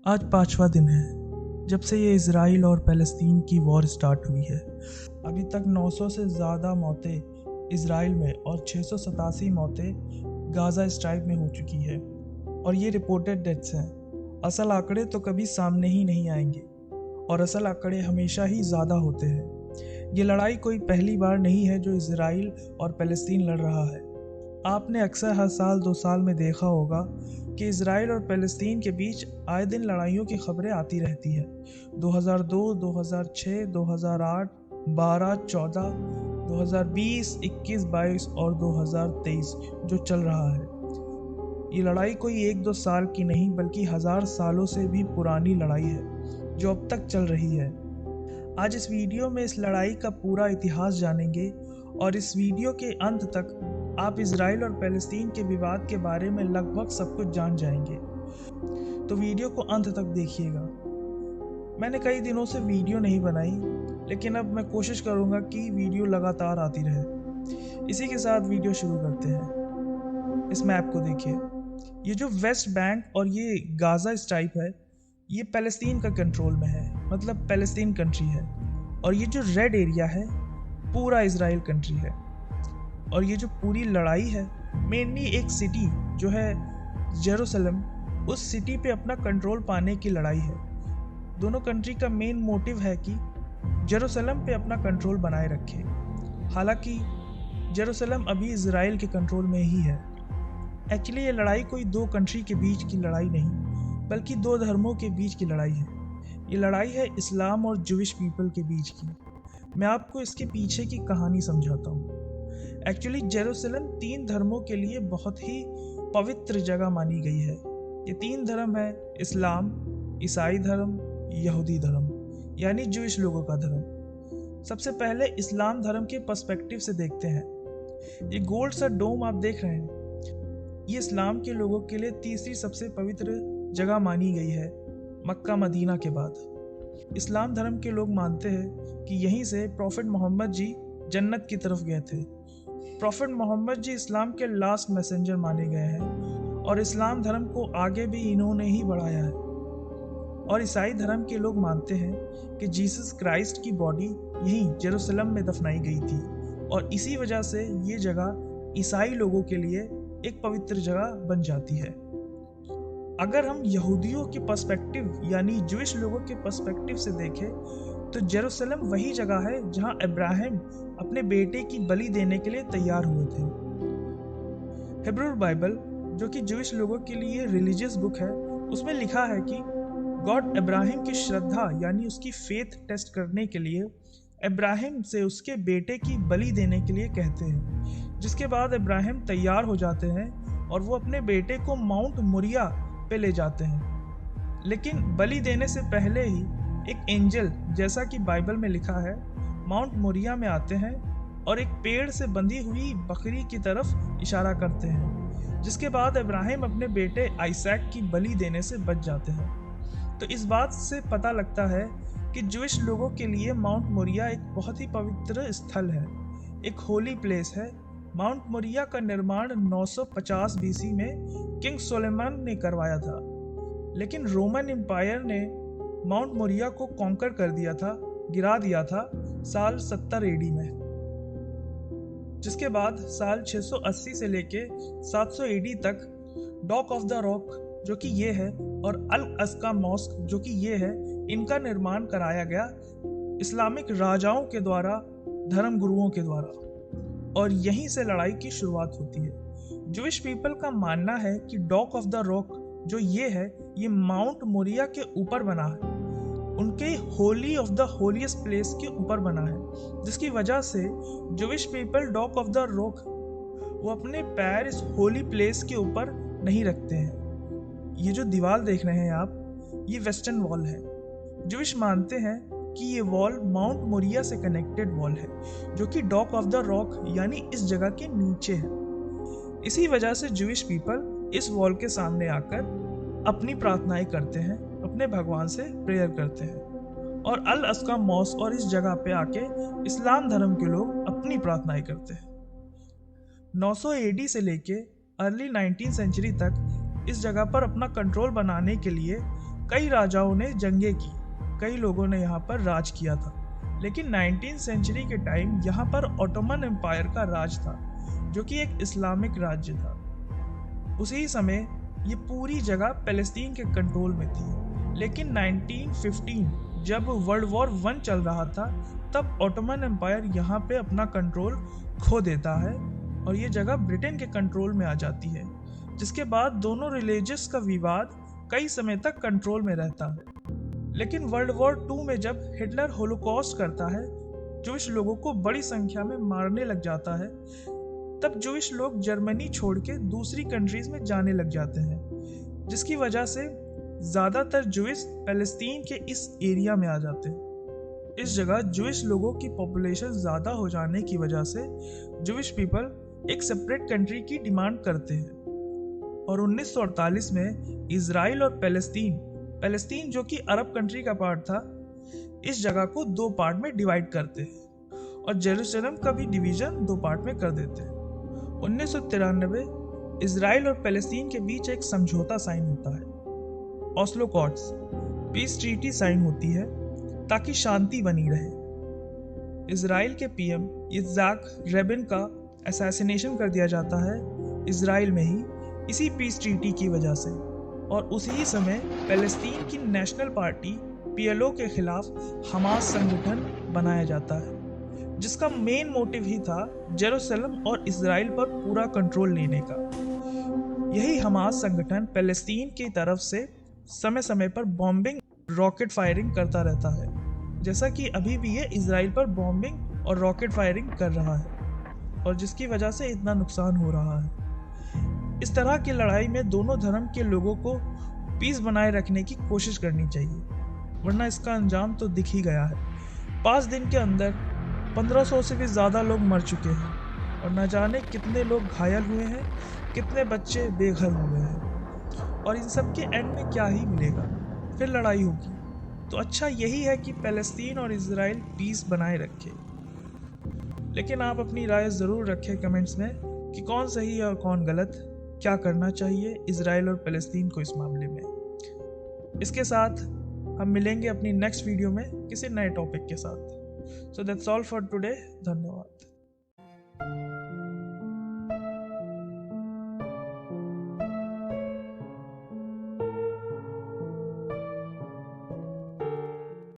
आज 5वां दिन है जब से ये इज़राइल और फ़लस्तीन की वॉर स्टार्ट हुई है। अभी तक 900 से ज़्यादा मौतें इज़राइल में और 687 मौतें गाज़ा स्ट्राइक में हो चुकी है और ये रिपोर्टेड डेथ्स हैं। असल आंकड़े तो कभी सामने ही नहीं आएंगे और असल आंकड़े हमेशा ही ज़्यादा होते हैं। ये लड़ाई कोई पहली बार नहीं है जो इज़राइल और फ़लस्तीन लड़ रहा है। आपने अक्सर हर साल 2 साल में देखा होगा कि इज़राइल और फ़लस्तीन के बीच आए दिन लड़ाइयों की खबरें आती रहती हैं। 2002, 2006, 2008, 12, 14, 2020, 21, 22 और 2023 जो चल रहा है। ये लड़ाई कोई 1-2 साल की नहीं बल्कि हज़ार सालों से भी पुरानी लड़ाई है जो अब तक चल रही है। आज इस वीडियो में इस लड़ाई का पूरा इतिहास जानेंगे और इस वीडियो के अंत तक आप इज़राइल और फ़लस्तीन के विवाद के बारे में लगभग सब कुछ जान जाएंगे। तो वीडियो को अंत तक देखिएगा। मैंने कई दिनों से वीडियो नहीं बनाई, लेकिन अब मैं कोशिश करूंगा कि वीडियो लगातार आती रहे। इसी के साथ वीडियो शुरू करते हैं। इस मैप को देखिए। ये जो वेस्ट बैंक और ये गाज़ा स्ट्राइप है, ये फ़लस्तीन का कंट्रोल में है, मतलब फ़लस्तीन कंट्री है। और ये जो रेड एरिया है पूरा इज़राइल कंट्री है। और ये जो पूरी लड़ाई है मेनली एक सिटी जो है जेरूसलम, उस सिटी पे अपना कंट्रोल पाने की लड़ाई है। दोनों कंट्री का मेन मोटिव है कि जेरूसलम पे अपना कंट्रोल बनाए रखे। हालांकि जेरूसलम अभी इज़राइल के कंट्रोल में ही है। एक्चुअली ये लड़ाई कोई 2 कंट्री के बीच की लड़ाई नहीं बल्कि 2 धर्मों के बीच की लड़ाई है। ये लड़ाई है इस्लाम और जूइश पीपल के बीच की। मैं आपको इसके पीछे की कहानी समझाता हूँ। एक्चुअली जेरूसलम 3 धर्मों के लिए बहुत ही पवित्र जगह मानी गई है। ये 3 धर्म है इस्लाम, ईसाई धर्म, यहूदी धर्म, यानी जूइश लोगों का धर्म। सबसे पहले इस्लाम धर्म के पर्सपेक्टिव से देखते हैं। ये गोल्ड सा डोम आप देख रहे हैं, ये इस्लाम के लोगों के लिए तीसरी सबसे पवित्र जगह मानी गई है मक्का मदीना के बाद। इस्लाम धर्म के लोग मानते हैं कि यहीं से प्रॉफिट मोहम्मद जी जन्नत की तरफ गए थे। प्रॉफिट मोहम्मद जी इस्लाम के लास्ट मैसेंजर माने गए हैं और इस्लाम धर्म को आगे भी इन्होंने ही बढ़ाया है। और ईसाई धर्म के लोग मानते हैं कि जीसस क्राइस्ट की बॉडी यहीं जेरूसलम में दफनाई गई थी और इसी वजह से ये जगह ईसाई लोगों के लिए एक पवित्र जगह बन जाती है। अगर हम यहूदियों के पर्सपेक्टिव यानी जूइश लोगों के पर्सपेक्टिव से देखें तो जेरूसलम वही जगह है जहां इब्राहिम अपने बेटे की बलि देने के लिए तैयार हुए थे। हिब्रू बाइबल, जो कि जूइश लोगों के लिए रिलीजियस बुक है, उसमें लिखा है कि गॉड इब्राहिम की श्रद्धा यानी उसकी फेथ टेस्ट करने के लिए इब्राहिम से उसके बेटे की बलि देने के लिए कहते हैं, जिसके बाद इब्राहिम तैयार हो जाते हैं और वो अपने बेटे को माउंट मोरिया पे ले जाते हैं। लेकिन बलि देने से पहले ही एक एंजल, जैसा कि बाइबल में लिखा है, माउंट मोरिया में आते हैं और एक पेड़ से बंधी हुई बकरी की तरफ इशारा करते हैं, जिसके बाद इब्राहिम अपने बेटे आइसैक की बलि देने से बच जाते हैं। तो इस बात से पता लगता है कि जूइश लोगों के लिए माउंट मोरिया एक बहुत ही पवित्र स्थल है, एक होली प्लेस है। माउंट मोरिया का निर्माण 950 बीसी में किंग सोलेमन ने करवाया था, लेकिन रोमन एम्पायर ने माउंट मोरिया को कॉन्कर कर दिया था, गिरा दिया था साल 70 एडी में, जिसके बाद साल 680 से लेके 700 एडी तक डॉक ऑफ द रॉक जो कि ये है और अल अस्का मॉस्क जो कि ये है, इनका निर्माण कराया गया इस्लामिक राजाओं के द्वारा, धर्म गुरुओं के द्वारा। और यहीं से लड़ाई की शुरुआत होती है। जूइश पीपल का मानना है कि डॉक ऑफ द रॉक जो ये है, ये माउंट मोरिया के ऊपर बना है, उनके holy of the holiest place के ऊपर बना है, जिसकी वजह से Jewish people Dome of the Rock वो अपने पैर इस होली प्लेस के ऊपर नहीं रखते हैं। ये जो दीवार देख रहे हैं आप, ये वेस्टर्न वॉल है। जूइश मानते हैं कि ये वॉल माउंट मोरिया से कनेक्टेड वॉल है, जो कि डॉक ऑफ द रॉक यानी इस जगह के नीचे है। इसी वजह से जूइश पीपल इस वॉल के सामने आकर अपनी प्रार्थनाएं करते हैं, अपने भगवान से प्रेयर करते हैं और अल अस्का मॉस्क और इस जगह पे आके इस्लाम धर्म के लोग अपनी प्रार्थनाएं करते हैं। 900 एडी से लेके अर्ली 19th सेंचुरी तक इस जगह पर अपना कंट्रोल बनाने के लिए कई राजाओं ने जंगें की, कई लोगों ने यहाँ पर राज किया था, लेकिन 19th सेंचुरी के टाइम यहाँ पर ऑटोमन एम्पायर का राज था, जो कि एक इस्लामिक राज्य था। उसी समय ये पूरी जगह पैलेस्तीन के कंट्रोल में थी, लेकिन 1915 जब वर्ल्ड वॉर 1 चल रहा था, तब ऑटोमन एम्पायर यहाँ पे अपना कंट्रोल खो देता है और ये जगह ब्रिटेन के कंट्रोल में आ जाती है, जिसके बाद दोनों रिलीजियस का विवाद कई समय तक कंट्रोल में रहता है। लेकिन वर्ल्ड वॉर 2 में जब हिटलर होलोकॉस्ट करता है, जूइश लोगों को बड़ी संख्या में मारने लग जाता है, तब जूइश लोग जर्मनी छोड़ के दूसरी कंट्रीज में जाने लग जाते हैं, जिसकी वजह से ज़्यादातर जूइश पैलेस्तीन के इस एरिया में आ जाते हैं। इस जगह जूइश लोगों की पॉपुलेशन ज़्यादा हो जाने की वजह से जूइश पीपल एक सेपरेट कंट्री की डिमांड करते हैं और 1948 में इजराइल और पैलेस्तीन जो कि अरब कंट्री का पार्ट था, इस जगह को 2 पार्ट में डिवाइड करते हैं और जेरूसलम का भी डिवीजन 2 पार्ट में कर देते हैं। 1993 इजराइल और पैलेस्तीन के बीच एक समझौता साइन होता है, Oslo Accords peace treaty sign होती है ताकि शांति बनी रहे। इजराइल के पीएम इत्ज़ाक रेबिन का असैसिनेशन कर दिया जाता है इजराइल में ही, इसी पीस ट्रीटी की वजह से, और उसी समय पैलेस्तीन की नेशनल पार्टी PLO के खिलाफ हमास संगठन बनाया जाता है, जिसका मेन मोटिव ही था जेरूसलम और इजराइल पर पूरा कंट्रोल लेने का। यही हमास संगठन पैलेस्तीन की तरफ से समय समय पर बॉम्बिंग, रॉकेट फायरिंग करता रहता है, जैसा कि अभी भी ये इजराइल पर बॉम्बिंग और रॉकेट फायरिंग कर रहा है और जिसकी वजह से इतना नुकसान हो रहा है। इस तरह की लड़ाई में दोनों धर्म के लोगों को पीस बनाए रखने की कोशिश करनी चाहिए, वरना इसका अंजाम तो दिख ही गया है। 5 दिन के अंदर 1500 से भी ज़्यादा लोग मर चुके हैं और न जाने कितने लोग घायल हुए हैं, कितने बच्चे बेघर हुए हैं, और इन सब के एंड में क्या ही मिलेगा, फिर लड़ाई होगी। तो अच्छा यही है कि पैलेस्तीन और इजराइल पीस बनाए रखे। लेकिन आप अपनी राय ज़रूर रखें कमेंट्स में कि कौन सही है और कौन गलत, क्या करना चाहिए इजराइल और पैलेस्तीन को इस मामले में। इसके साथ हम मिलेंगे अपनी नेक्स्ट वीडियो में किसी नए टॉपिक के साथ। So that's all for today. धन्यवाद।